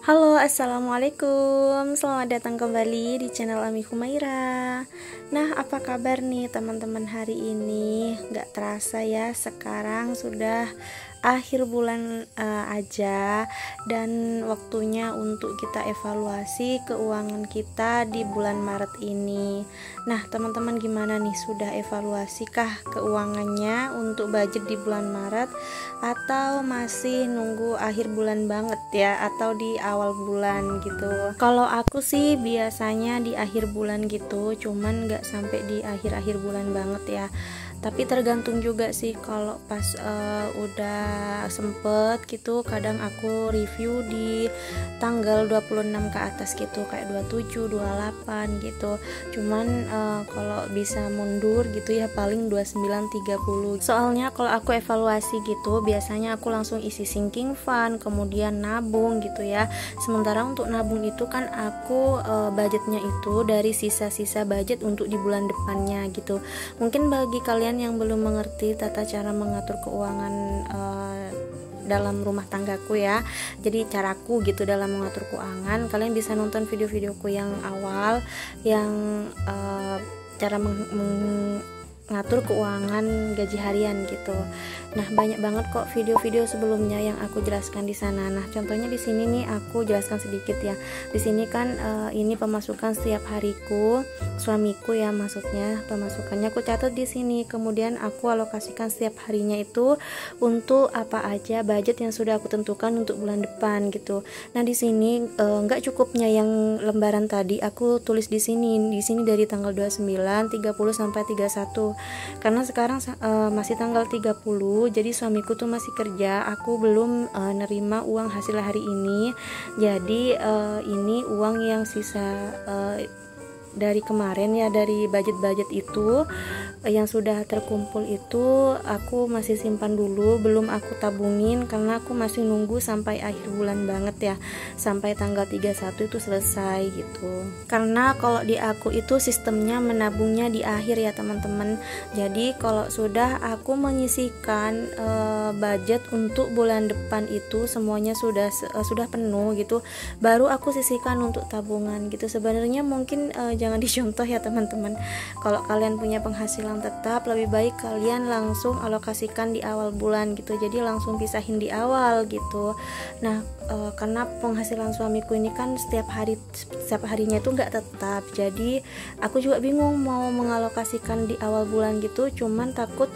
Halo, assalamualaikum. Selamat datang kembali di channel Ami Humaira. Nah, apa kabar nih teman-teman hari ini? Gak terasa ya, sekarang sudah akhir bulan aja, dan waktunya untuk kita evaluasi keuangan kita di bulan Maret ini. Nah, teman-teman gimana nih? Sudah evaluasikah keuangannya untuk budget di bulan Maret, atau masih nunggu akhir bulan banget ya, atau di awal bulan gitu? Kalau aku sih biasanya di akhir bulan gitu, cuman gak sampai di akhir-akhir bulan banget ya. Tapi tergantung juga sih, kalau pas udah sempet gitu, kadang aku review di tanggal 26 ke atas gitu, kayak 27, 28 gitu. Cuman kalau bisa mundur gitu ya paling 29, 30. Soalnya kalau aku evaluasi gitu, biasanya aku langsung isi sinking fund, kemudian nabung gitu ya. Sementara untuk nabung itu kan aku budgetnya itu dari sisa-sisa budget untuk di bulan depannya gitu. Mungkin bagi kalian yang belum mengerti tata cara mengatur keuangan dalam rumah tanggaku ya, jadi caraku gitu dalam mengatur keuangan, kalian bisa nonton video-videoku yang awal yang cara mengatur keuangan gaji harian gitu. Nah, banyak banget kok video-video sebelumnya yang aku jelaskan di sana. Nah, contohnya di sini nih aku jelaskan sedikit ya. Di sini kan ini pemasukan setiap hariku, suamiku ya, maksudnya pemasukannya aku catat di sini. Kemudian aku alokasikan setiap harinya itu untuk apa aja budget yang sudah aku tentukan untuk bulan depan gitu. Nah, di sini nggak cukupnya yang lembaran tadi, aku tulis di sini. Di sini dari tanggal 29, 30 sampai 31. Karena sekarang masih tanggal 30, jadi suamiku tuh masih kerja, aku belum nerima uang hasil hari ini. Jadi ini uang yang sisa dari kemarin ya, dari budget-budget itu yang sudah terkumpul itu aku masih simpan dulu, belum aku tabungin karena aku masih nunggu sampai akhir bulan banget ya, sampai tanggal 31 itu selesai gitu. Karena kalau di aku itu sistemnya menabungnya di akhir ya teman-teman. Jadi kalau sudah aku menyisihkan budget untuk bulan depan itu semuanya sudah penuh gitu, baru aku sisihkan untuk tabungan gitu. Sebenarnya mungkin jangan dicontoh ya teman-teman. Kalau kalian punya penghasilan tetap, lebih baik kalian langsung alokasikan di awal bulan gitu, jadi langsung pisahin di awal gitu. Nah karena penghasilan suamiku ini kan setiap harinya itu nggak tetap, jadi aku juga bingung mau mengalokasikan di awal bulan gitu, cuman takut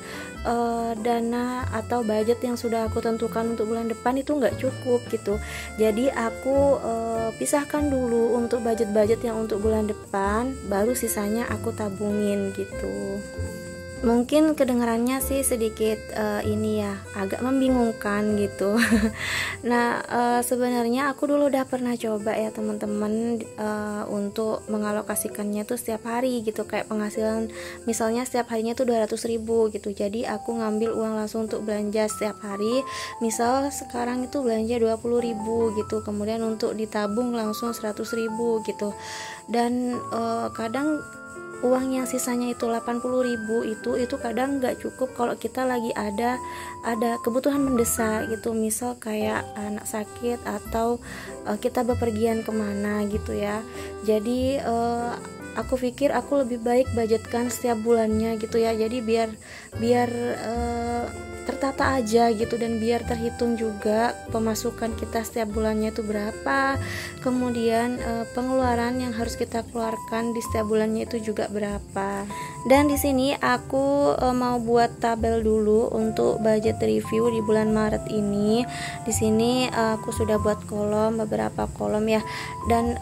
dana atau budget yang sudah aku tentukan untuk bulan depan itu nggak cukup gitu. Jadi aku pisahkan dulu untuk budget-budget yang untuk bulan depan, baru sisanya aku tabungin gitu. Mungkin kedengarannya sih sedikit ini ya, agak membingungkan gitu. Nah sebenarnya aku dulu udah pernah coba ya teman-teman, untuk mengalokasikannya tuh setiap hari gitu, kayak penghasilan misalnya setiap harinya tuh 200.000 gitu. Jadi aku ngambil uang langsung untuk belanja setiap hari. Misal sekarang itu belanja 20.000 gitu, kemudian untuk ditabung langsung 100.000 gitu. Dan kadang uang yang sisanya itu 80.000 itu kadang nggak cukup kalau kita lagi ada kebutuhan mendesak gitu, misal kayak anak sakit atau kita bepergian kemana gitu ya. Jadi aku pikir aku lebih baik budgetkan setiap bulannya gitu ya, jadi biar tertata aja gitu, dan biar terhitung juga pemasukan kita setiap bulannya itu berapa, kemudian pengeluaran yang harus kita keluarkan di setiap bulannya itu juga berapa. Dan di sini aku mau buat tabel dulu untuk budget review di bulan Maret ini. Di sini aku sudah buat beberapa kolom ya, dan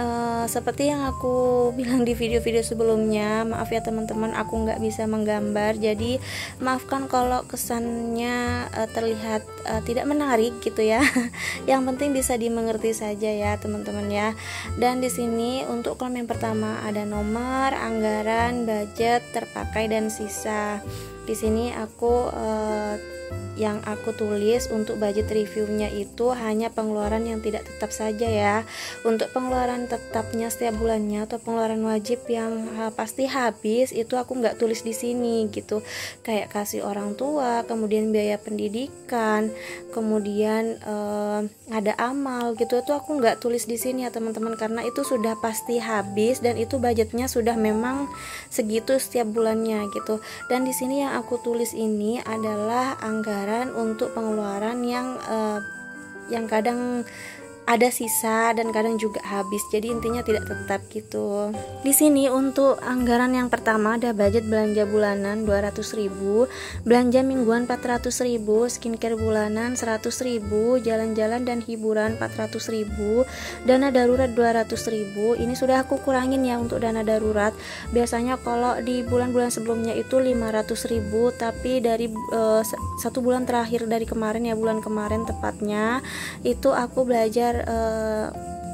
seperti yang aku bilang di video-video sebelumnya, maaf ya teman-teman, aku nggak bisa menggambar, jadi maafkan kalau kesannya terlihat tidak menarik gitu ya. Yang penting bisa dimengerti saja ya teman-teman ya. Dan di sini untuk kolom yang pertama ada nomor, anggaran, budget, terpakai dan sisa. Di sini aku yang aku tulis untuk budget reviewnya itu hanya pengeluaran yang tidak tetap saja ya. Untuk pengeluaran tetapnya setiap bulannya atau pengeluaran wajib yang pasti habis itu aku nggak tulis di sini gitu, kayak kasih orang tua, kemudian biaya pendidikan, kemudian ada amal gitu, itu aku nggak tulis di sini ya teman-teman, karena itu sudah pasti habis dan itu budgetnya sudah memang segitu setiap bulannya gitu. Dan di sini yang aku tulis ini adalah anggaran untuk pengeluaran yang kadang ada sisa dan kadang juga habis, jadi intinya tidak tetap gitu. Di sini untuk anggaran yang pertama ada budget belanja bulanan 200.000, belanja mingguan 400.000, skincare bulanan 100.000, jalan-jalan dan hiburan 400.000, dana darurat 200.000. Ini sudah aku kurangin ya untuk dana darurat. Biasanya kalau di bulan-bulan sebelumnya itu 500.000, tapi dari satu bulan terakhir dari kemarin ya, bulan kemarin tepatnya, itu aku belajar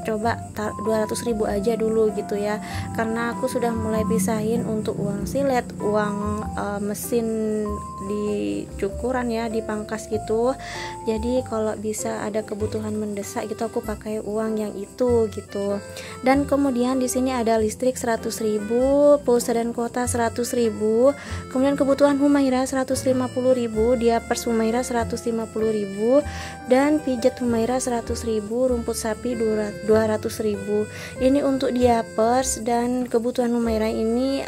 coba 200.000 aja dulu gitu ya, karena aku sudah mulai pisahin untuk uang silet, uang mesin di cukuran ya, dipangkas gitu. Jadi kalau bisa ada kebutuhan mendesak gitu aku pakai uang yang itu gitu. Dan kemudian di sini ada listrik 100.000, pulsa dan kuota 100.000, kemudian kebutuhan Humaira 150.000, diapers Humaira 150.000, dan pijat Humaira 100.000, rumput sapi 200.000. Ini untuk diapers, dan kebutuhan Humaira ini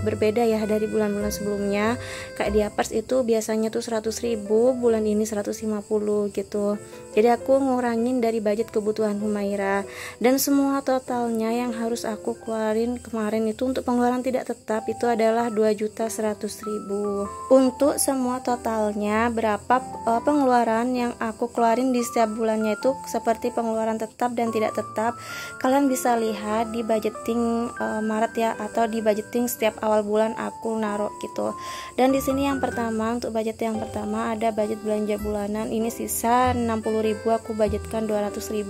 berbeda ya dari bulan-bulan sebelumnya. Kayak diapers itu biasanya tuh 100.000, bulan ini 150 gitu. Jadi aku ngurangin dari budget kebutuhan Humaira. Dan semua totalnya yang harus aku keluarin kemarin itu untuk pengeluaran tidak tetap itu adalah 2.100.000. Untuk semua totalnya berapa pengeluaran yang aku keluarin di setiap bulannya itu seperti pengeluaran tetap dan tidak tetap, kalian bisa lihat di budgeting Maret ya, atau di budgeting setiap awal bulan aku naruh gitu. Dan di sini yang pertama, untuk budget yang pertama ada budget belanja bulanan, ini sisa 60.000 ribu, aku budgetkan 200.000.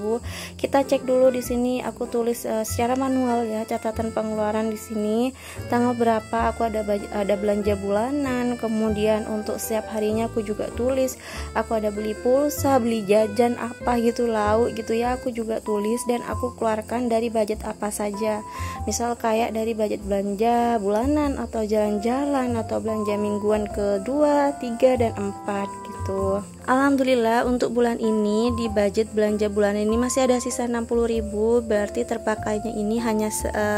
Kita cek dulu di sini, aku tulis secara manual ya catatan pengeluaran di sini. Tanggal berapa aku ada belanja bulanan, kemudian untuk setiap harinya aku juga tulis. Aku ada beli pulsa, beli jajan apa gitu, lauk gitu ya, aku juga tulis dan aku keluarkan dari budget apa saja. Misal kayak dari budget belanja bulanan atau jalan-jalan atau belanja mingguan kedua, 3 dan 4 gitu. Alhamdulillah untuk bulan ini di budget belanja bulan ini masih ada sisa 60.000, berarti terpakainya ini hanya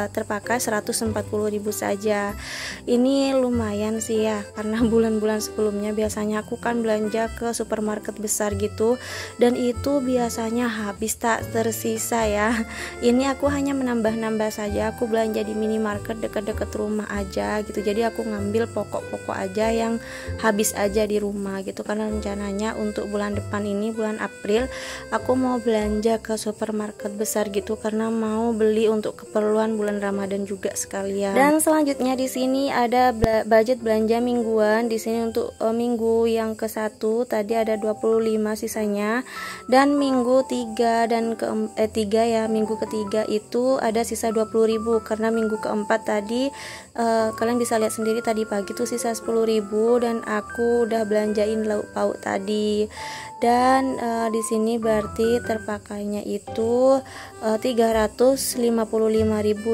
terpakai 140.000 saja. Ini lumayan sih ya, karena bulan-bulan sebelumnya biasanya aku kan belanja ke supermarket besar gitu dan itu biasanya habis tak tersisa ya. Ini aku hanya menambah-nambah saja, aku belanja di minimarket dekat-dekat rumah aja gitu. Jadi aku ngambil pokok-pokok aja yang habis aja di rumah gitu, karena rencananya untuk bulan depan ini, bulan April, aku mau belanja ke supermarket besar gitu karena mau beli untuk keperluan bulan Ramadan juga sekalian. Dan selanjutnya di sini ada budget belanja mingguan. Di sini untuk minggu yang ke-1 tadi ada 25 sisanya, dan minggu 3 dan minggu ketiga itu ada sisa 20.000 karena minggu keempat tadi kalian bisa lihat sendiri tadi pagi tuh sisa 10.000 dan aku udah belanjain lauk pauk tadi. Dan di sini berarti terpakainya itu 355.000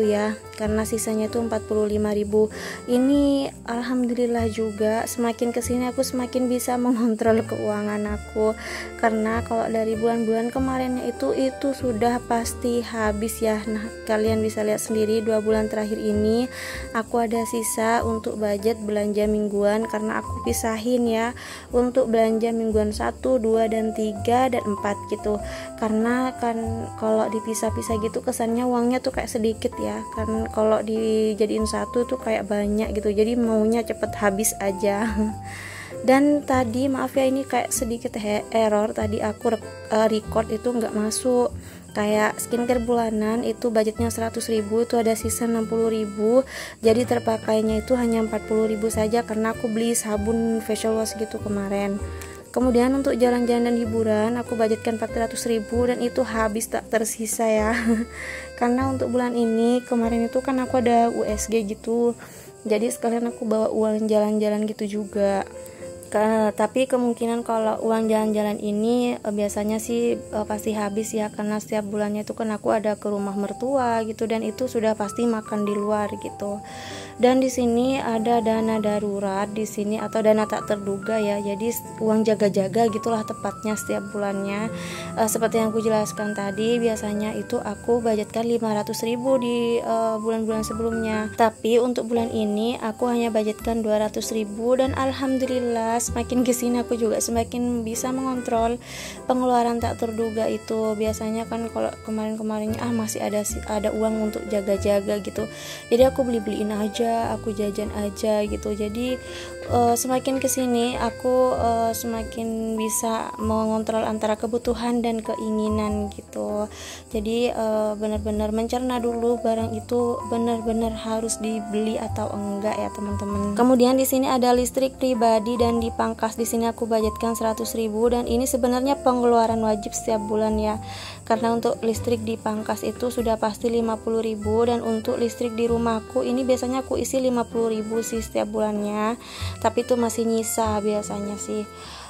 ya, karena sisanya itu 45.000. Ini alhamdulillah juga, semakin kesini aku semakin bisa mengontrol keuangan aku, karena kalau dari bulan-bulan kemarinnya itu sudah pasti habis ya. Nah kalian bisa lihat sendiri 2 bulan terakhir ini aku ada sisa untuk budget belanja mingguan, karena aku pisahin ya untuk belanja mingguan 1, 2 dan 3 dan 4 gitu, karena kan kalau dipisah-pisah gitu kesannya uangnya tuh kayak sedikit ya, kan kalau dijadiin satu tuh kayak banyak gitu, jadi maunya cepet habis aja. Dan tadi maaf ya, ini kayak sedikit error, tadi aku record itu nggak masuk. Kayak skincare bulanan itu budgetnya 100.000, itu ada sisa 60.000, jadi terpakainya itu hanya 40.000 saja karena aku beli sabun facial wash gitu kemarin. Kemudian untuk jalan-jalan dan hiburan aku budgetkan 400.000 dan itu habis tak tersisa ya. Karena untuk bulan ini kemarin itu kan aku ada USG gitu, jadi sekalian aku bawa uang jalan-jalan gitu juga. Tapi kemungkinan kalau uang jalan-jalan ini biasanya sih pasti habis ya, karena setiap bulannya itu kan aku ada ke rumah mertua gitu dan itu sudah pasti makan di luar gitu. Dan di sini ada dana darurat di sini atau dana tak terduga ya, jadi uang jaga-jaga gitulah tepatnya setiap bulannya. Seperti yang aku jelaskan tadi, biasanya itu aku budgetkan 500.000 di bulan-bulan sebelumnya, tapi untuk bulan ini aku hanya budgetkan 200.000 dan alhamdulillah semakin kesini aku juga semakin bisa mengontrol pengeluaran tak terduga itu. Biasanya kan kalau kemarin-kemarinnya masih ada uang untuk jaga-jaga gitu, jadi aku beli-beliin aja, aku jajan aja gitu. Jadi semakin kesini aku semakin bisa mengontrol antara kebutuhan dan keinginan gitu. Jadi benar-benar mencerna dulu barang itu benar-benar harus dibeli atau enggak ya teman-teman. Kemudian di sini ada listrik pribadi dan dipangkas. Di sini aku budgetkan 100.000 dan ini sebenarnya pengeluaran wajib setiap bulan ya, karena untuk listrik dipangkas itu sudah pasti 50.000 dan untuk listrik di rumahku ini biasanya aku isi 50.000 sih setiap bulannya, tapi itu masih nyisa biasanya sih.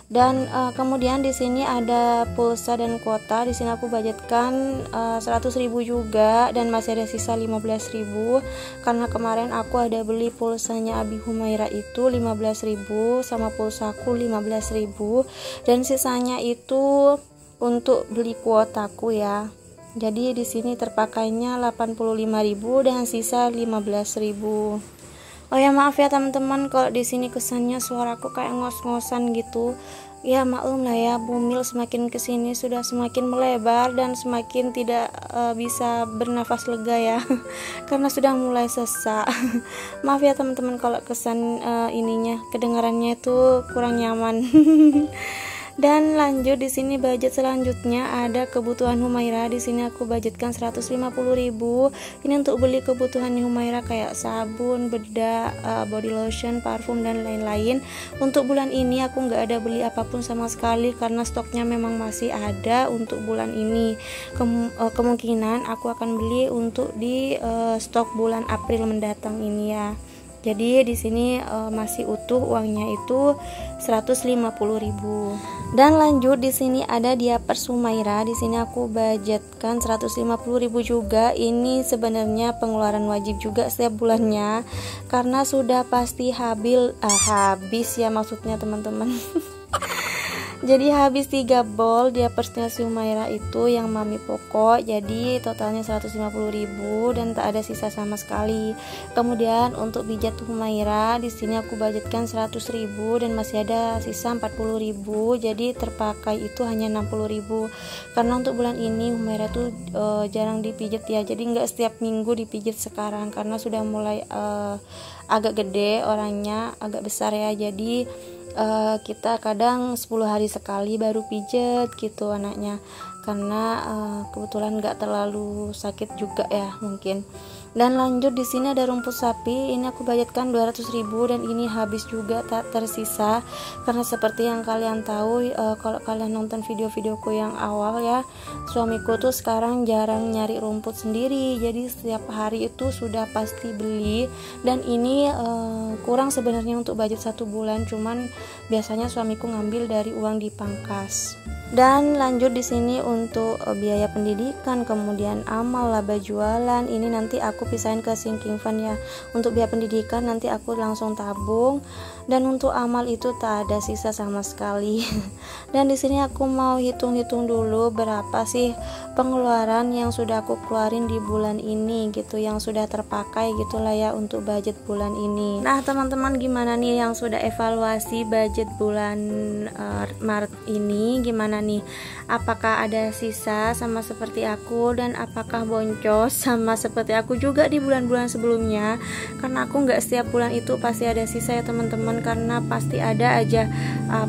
Dan kemudian di sini ada pulsa dan kuota. Di sini aku budgetkan 100.000 juga dan masih ada sisa 15.000 karena kemarin aku ada beli pulsanya Abi Humaira itu 15.000 sama pulsaku 15.000 dan sisanya itu untuk beli kuotaku ya. Jadi di sini terpakainya 85.000 dan sisa 15.000. Oh ya maaf ya teman-teman kalau di sini kesannya suaraku kayak ngos-ngosan gitu. Ya maklum lah ya, bumil semakin kesini sudah semakin melebar dan semakin tidak bisa bernafas lega ya karena sudah mulai sesak. Maaf ya teman-teman kalau kesan ininya kedengarannya itu kurang nyaman. Dan lanjut di sini budget selanjutnya ada kebutuhan Humaira. Di sini aku budgetkan 150.000. Ini untuk beli kebutuhan Humaira kayak sabun, bedak, body lotion, parfum dan lain-lain. Untuk bulan ini aku nggak ada beli apapun sama sekali karena stoknya memang masih ada untuk bulan ini. Kemungkinan aku akan beli untuk di stok bulan April mendatang ini ya. Jadi di sini masih utuh uangnya itu 150.000. Dan lanjut di sini ada diapers Humaira. Di sini aku budgetkan 150.000 juga. Ini sebenarnya pengeluaran wajib juga setiap bulannya karena sudah pasti habis ya maksudnya teman-teman. Jadi habis 3 bol diapersnya si Humaira itu yang Mami Poko. Jadi totalnya 150.000 dan tak ada sisa sama sekali. Kemudian untuk pijat Humaira di sini aku budgetkan 100.000 dan masih ada sisa 40.000. Jadi terpakai itu hanya 60.000. Karena untuk bulan ini Humaira tuh jarang dipijat ya. Jadi nggak setiap minggu dipijat sekarang karena sudah mulai agak gede orangnya, agak besar ya. Jadi kita kadang 10 hari sekali baru pijet gitu anaknya karena kebetulan nggak terlalu sakit juga ya mungkin. Dan lanjut di sini ada rumput sapi. Ini aku budgetkan 200.000 dan ini habis juga tak tersisa karena seperti yang kalian tahu kalau kalian nonton video-videoku yang awal ya, suamiku tuh sekarang jarang nyari rumput sendiri. Jadi setiap hari itu sudah pasti beli dan ini kurang sebenarnya untuk budget 1 bulan, cuman biasanya suamiku ngambil dari uang dipangkas. Dan lanjut di sini untuk biaya pendidikan, kemudian amal, laba jualan, ini nanti aku pisahin ke sinking fund ya. Untuk biaya pendidikan nanti aku langsung tabung dan untuk amal itu tak ada sisa sama sekali. Dan di sini aku mau hitung-hitung dulu berapa sih pengeluaran yang sudah aku keluarin di bulan ini gitu, yang sudah terpakai gitulah ya untuk budget bulan ini. Nah teman-teman, gimana nih yang sudah evaluasi budget bulan Maret ini, gimana nih, apakah ada sisa sama seperti aku dan apakah boncos sama seperti aku juga di bulan-bulan sebelumnya? Karena aku nggak setiap bulan itu pasti ada sisa ya teman-teman, karena pasti ada aja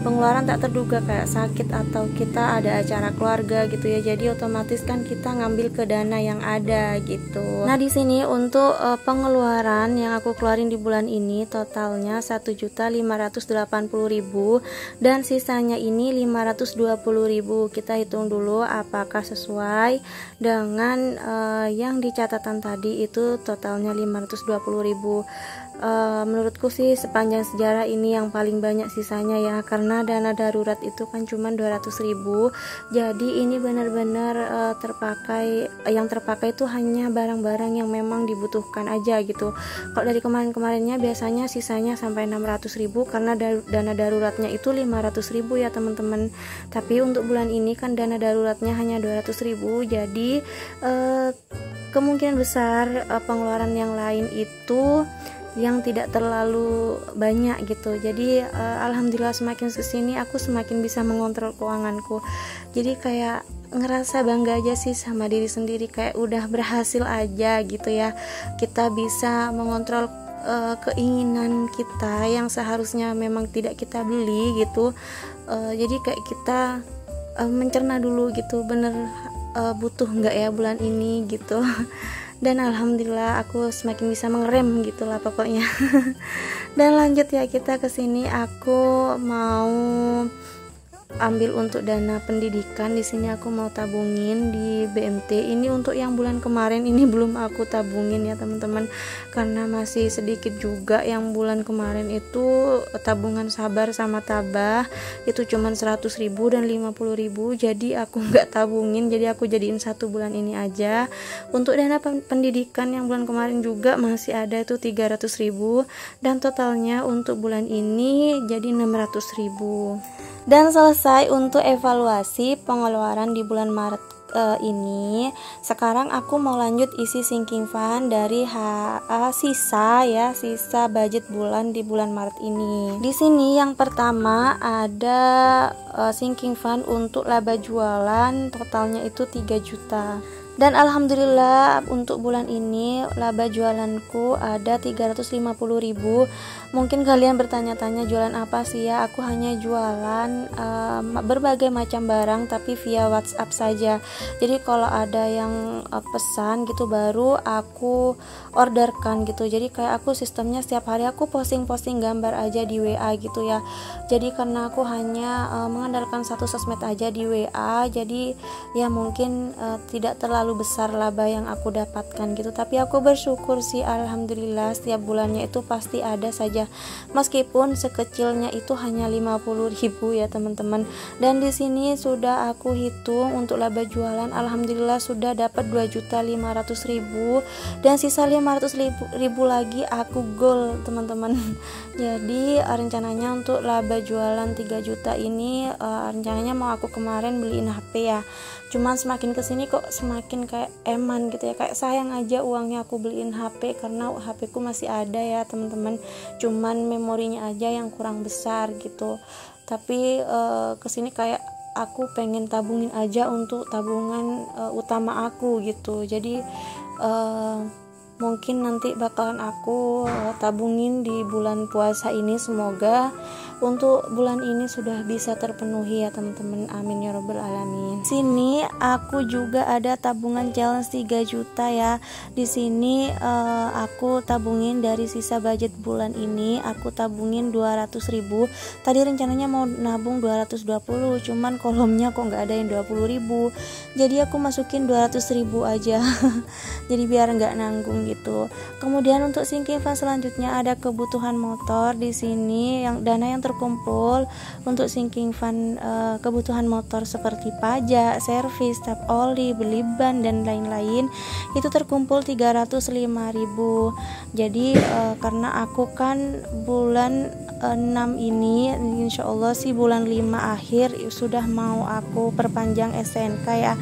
pengeluaran tak terduga kayak sakit atau kita ada acara keluarga gitu ya. Jadi otomatis kan kita ngambil ke dana yang ada gitu. Nah di sini untuk pengeluaran yang aku keluarin di bulan ini totalnya 1.580.000 dan sisanya ini 520.000. Kita hitung dulu apakah sesuai dengan yang di catatan tadi itu totalnya 520.000. Menurutku sih sepanjang sejarah ini yang paling banyak sisanya ya, karena dana darurat itu kan cuma 200.000. Jadi ini benar-benar terpakai, yang terpakai itu hanya barang-barang yang memang dibutuhkan aja gitu. Kalau dari kemarin-kemarinnya biasanya sisanya sampai 600.000 karena dana daruratnya itu 500.000 ya teman-teman. Tapi untuk bulan ini kan dana daruratnya hanya 200.000, jadi kemungkinan besar pengeluaran yang lain itu yang tidak terlalu banyak gitu. Jadi alhamdulillah semakin kesini aku semakin bisa mengontrol keuanganku. Jadi kayak ngerasa bangga aja sih sama diri sendiri, kayak udah berhasil aja gitu ya. Kita bisa mengontrol keinginan kita yang seharusnya memang tidak kita beli gitu. Jadi kayak kita mencerna dulu gitu, bener butuh nggak ya bulan ini gitu. Dan alhamdulillah aku semakin bisa mengerem gitulah pokoknya. Dan lanjut ya, kita kesini aku mau ambil untuk dana pendidikan. Di sini aku mau tabungin di BMT. Ini untuk yang bulan kemarin ini belum aku tabungin ya teman-teman, karena masih sedikit juga. Yang bulan kemarin itu tabungan sabar sama tabah itu cuman 100.000 dan 50.000, jadi aku nggak tabungin, jadi aku jadiin 1 bulan ini aja. Untuk dana pendidikan yang bulan kemarin juga masih ada itu 300.000 dan totalnya untuk bulan ini jadi 600.000. Dan selesai untuk evaluasi pengeluaran di bulan Maret ini. Sekarang aku mau lanjut isi sinking fund dari sisa budget bulan di bulan Maret ini. Di sini yang pertama ada sinking fund untuk laba jualan, totalnya itu 3 juta. Dan alhamdulillah untuk bulan ini laba jualanku ada 350.000. Mungkin kalian bertanya-tanya jualan apa sih ya? Aku hanya jualan berbagai macam barang tapi via WhatsApp saja. Jadi kalau ada yang pesan gitu baru aku orderkan gitu. Jadi kayak aku sistemnya setiap hari aku posting-posting gambar aja di WA gitu ya. Jadi karena aku hanya mengandalkan satu sosmed aja di WA, jadi ya mungkin tidak terlalu besar laba yang aku dapatkan gitu, tapi aku bersyukur sih alhamdulillah setiap bulannya itu pasti ada saja, meskipun sekecilnya itu hanya 50.000 ya teman-teman. Dan di sini sudah aku hitung untuk laba jualan, alhamdulillah sudah dapat 2.500.000 dan sisa 500.000 lagi aku goal teman-teman. Jadi rencananya untuk laba jualan 3 juta ini rencananya mau aku kemarin beliin HP ya, cuman semakin kesini kok semakin kayak eman gitu ya, kayak sayang aja uangnya aku beliin HP karena HP ku masih ada ya teman-teman, cuman memorinya aja yang kurang besar gitu. Tapi kesini kayak aku pengen tabungin aja untuk tabungan utama aku gitu. Jadi mungkin nanti bakalan aku tabungin di bulan puasa ini, semoga untuk bulan ini sudah bisa terpenuhi ya teman-teman, amin ya robbal alamin. Sini aku juga ada tabungan challenge 3 juta ya. Di sini aku tabungin dari sisa budget bulan ini, aku tabungin 200.000. Tadi rencananya mau nabung 220, cuman kolomnya kok nggak ada yang 20.000, jadi aku masukin 200.000 aja. Jadi biar nggak nanggung gitu. Kemudian untuk sinking fund selanjutnya ada kebutuhan motor. Di sini yang dana yang terkumpul untuk sinking fund kebutuhan motor seperti pajak, servis, tap oli, beli ban dan lain-lain itu terkumpul 305.000. Jadi karena aku kan bulan 6 ini insya Allah sih bulan 5 akhir sudah mau aku perpanjang STNK ya.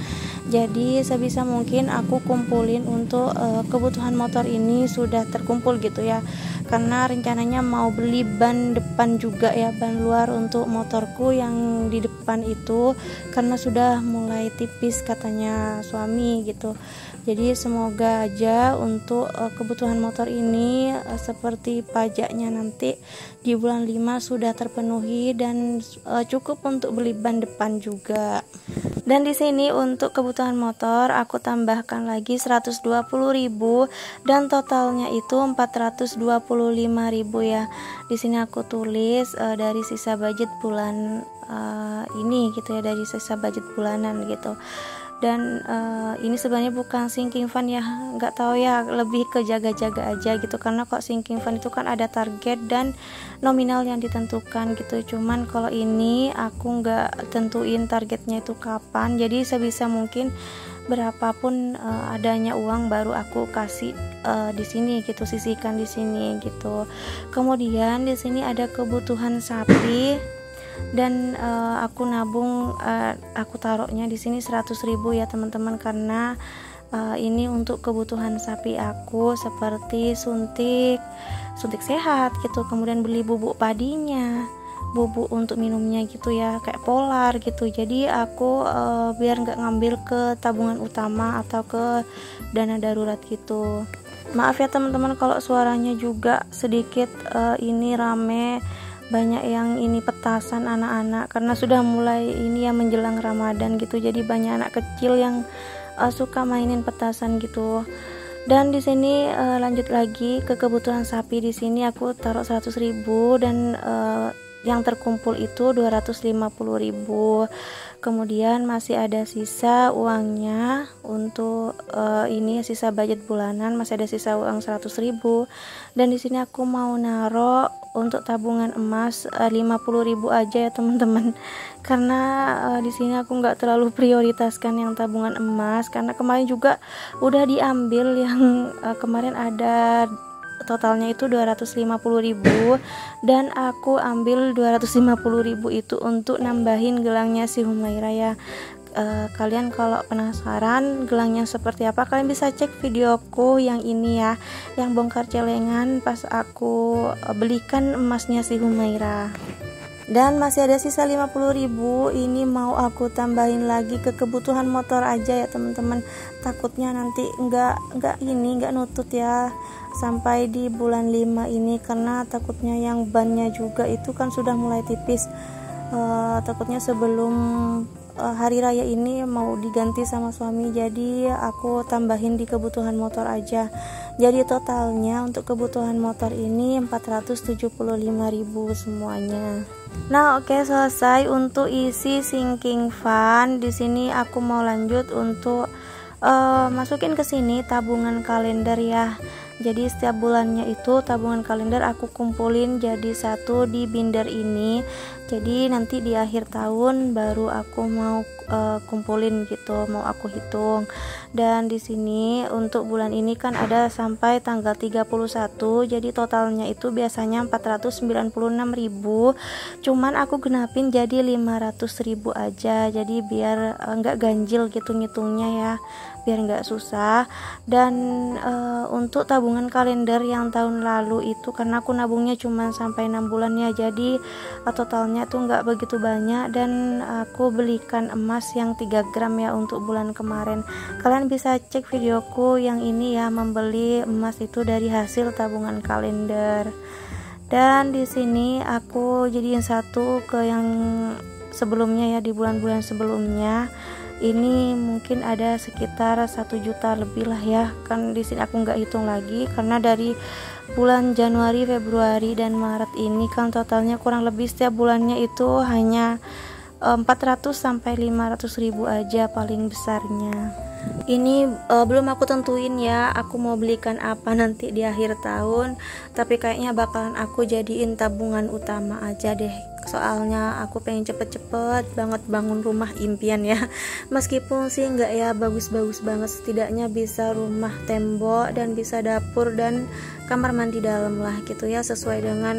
Jadi sebisa mungkin aku kumpulin untuk kebutuhan motor ini sudah terkumpul gitu ya, karena rencananya mau beli ban depan juga ya, ban luar untuk motorku yang di depan itu karena sudah mulai tipis katanya suami gitu. Jadi semoga aja untuk kebutuhan motor ini seperti pajaknya nanti di bulan 5 sudah terpenuhi dan cukup untuk beli ban depan juga. Dan di sini untuk kebutuhan motor aku tambahkan lagi 120.000 dan totalnya itu 425.000 ya. Di sini aku tulis dari sisa budget bulan ini gitu ya, dari sisa budget bulanan gitu. Dan ini sebenarnya bukan sinking fund ya, nggak tahu ya, lebih ke jaga-jaga aja gitu, karena kok sinking fund itu kan ada target dan nominal yang ditentukan gitu. Cuman kalau ini aku nggak tentuin targetnya itu kapan, jadi sebisa mungkin berapapun adanya uang baru aku kasih di sini gitu, sisihkan di sini gitu. Kemudian di sini ada kebutuhan sapi dan aku nabung, aku taruhnya di sini 100.000 ya teman-teman, karena ini untuk kebutuhan sapi aku seperti suntik sehat gitu, kemudian beli bubuk padinya, bubuk untuk minumnya gitu ya, kayak Polar gitu. Jadi aku biar nggak ngambil ke tabungan utama atau ke dana darurat gitu. Maaf ya teman-teman kalau suaranya juga sedikit ini rame, banyak yang ini petasan anak-anak karena sudah mulai ini ya menjelang Ramadan gitu, jadi banyak anak kecil yang suka mainin petasan gitu. Dan di sini lanjut lagi ke kebutuhan sapi, di sini aku taruh 100.000 dan yang terkumpul itu 250.000. Kemudian masih ada sisa uangnya untuk ini sisa budget bulanan, masih ada sisa uang 100.000. Dan di sini aku mau naruh untuk tabungan emas 50.000 aja ya teman-teman, karena di sini aku nggak terlalu prioritaskan yang tabungan emas, karena kemarin juga udah diambil yang kemarin ada totalnya itu 250.000 dan aku ambil 250.000 itu untuk nambahin gelangnya si Humaira ya. Kalian kalau penasaran gelangnya seperti apa, kalian bisa cek videoku yang ini ya, yang bongkar celengan pas aku belikan emasnya si Humaira. Dan masih ada sisa 50.000. Ini mau aku tambahin lagi ke kebutuhan motor aja ya teman-teman. Takutnya nanti nggak nutut ya sampai di bulan 5 ini, karena takutnya yang bannya juga itu kan sudah mulai tipis. Takutnya sebelum hari raya ini mau diganti sama suami, jadi aku tambahin di kebutuhan motor aja. Jadi totalnya untuk kebutuhan motor ini 475.000 semuanya. Nah, oke, selesai untuk isi sinking fund. Di sini aku mau lanjut untuk masukin ke sini tabungan kalender ya. Jadi setiap bulannya itu tabungan kalender aku kumpulin jadi satu di binder ini. Jadi nanti di akhir tahun baru aku mau kumpulin gitu, mau aku hitung. Dan di sini untuk bulan ini kan ada sampai tanggal 31. Jadi totalnya itu biasanya 496.000. Cuman aku genapin jadi 500.000 aja. Jadi biar nggak ganjil gitu ngitungnya ya, biar nggak susah. Dan untuk tabungan kalender yang tahun lalu itu karena aku nabungnya cuma sampai 6 bulan ya, jadi totalnya tuh nggak begitu banyak. Dan aku belikan emas yang 3 gram ya untuk bulan kemarin. Kalian bisa cek videoku yang ini ya, membeli emas itu dari hasil tabungan kalender. Dan di sini aku jadiin satu ke yang sebelumnya ya, di bulan-bulan sebelumnya. Ini mungkin ada sekitar 1 juta lebih lah ya, kan di sini aku nggak hitung lagi karena dari bulan Januari, Februari, dan Maret ini kan totalnya kurang lebih setiap bulannya itu hanya 400 sampai 500.000 aja paling besarnya. Ini belum aku tentuin ya aku mau belikan apa nanti di akhir tahun, tapi kayaknya bakalan aku jadiin tabungan utama aja deh. Soalnya aku pengen cepet-cepet banget bangun rumah impian ya. Meskipun sih nggak ya bagus-bagus banget, setidaknya bisa rumah tembok dan bisa dapur dan kamar mandi dalam lah gitu ya, sesuai dengan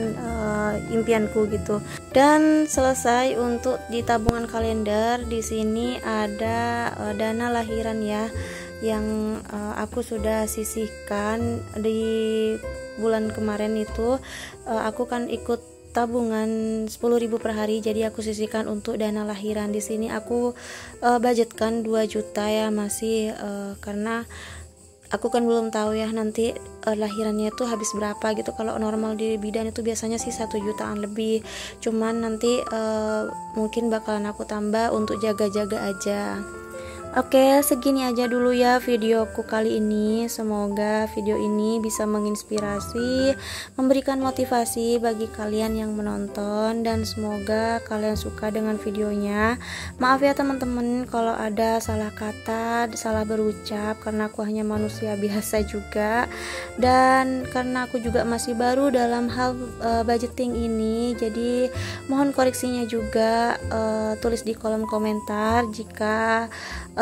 impianku gitu. Dan selesai untuk di tabungan kalender. Di sini ada dana lahiran ya, yang aku sudah sisihkan di bulan kemarin itu. Aku kan ikut tabungan 10.000 per hari, jadi aku sisihkan untuk dana lahiran. Di sini aku budgetkan 2 juta ya masih, karena aku kan belum tahu ya nanti lahirannya itu habis berapa gitu. Kalau normal di bidan itu biasanya sih 1 jutaan lebih, cuman nanti mungkin bakalan aku tambah untuk jaga-jaga aja. Oke, segini aja dulu ya videoku kali ini. Semoga video ini bisa menginspirasi, memberikan motivasi bagi kalian yang menonton, dan semoga kalian suka dengan videonya. Maaf ya teman-teman kalau ada salah kata, salah berucap, karena aku hanya manusia biasa juga, dan karena aku juga masih baru dalam hal budgeting ini, jadi mohon koreksinya juga. Tulis di kolom komentar jika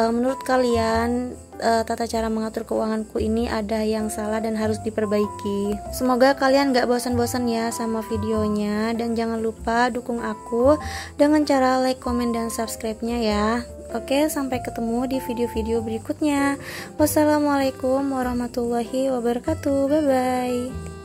menurut kalian tata cara mengatur keuanganku ini ada yang salah dan harus diperbaiki. Semoga kalian gak bosan-bosan ya sama videonya, dan jangan lupa dukung aku dengan cara like, komen, dan subscribe-nya ya. Oke, sampai ketemu di video-video berikutnya. Wassalamualaikum warahmatullahi wabarakatuh. Bye bye.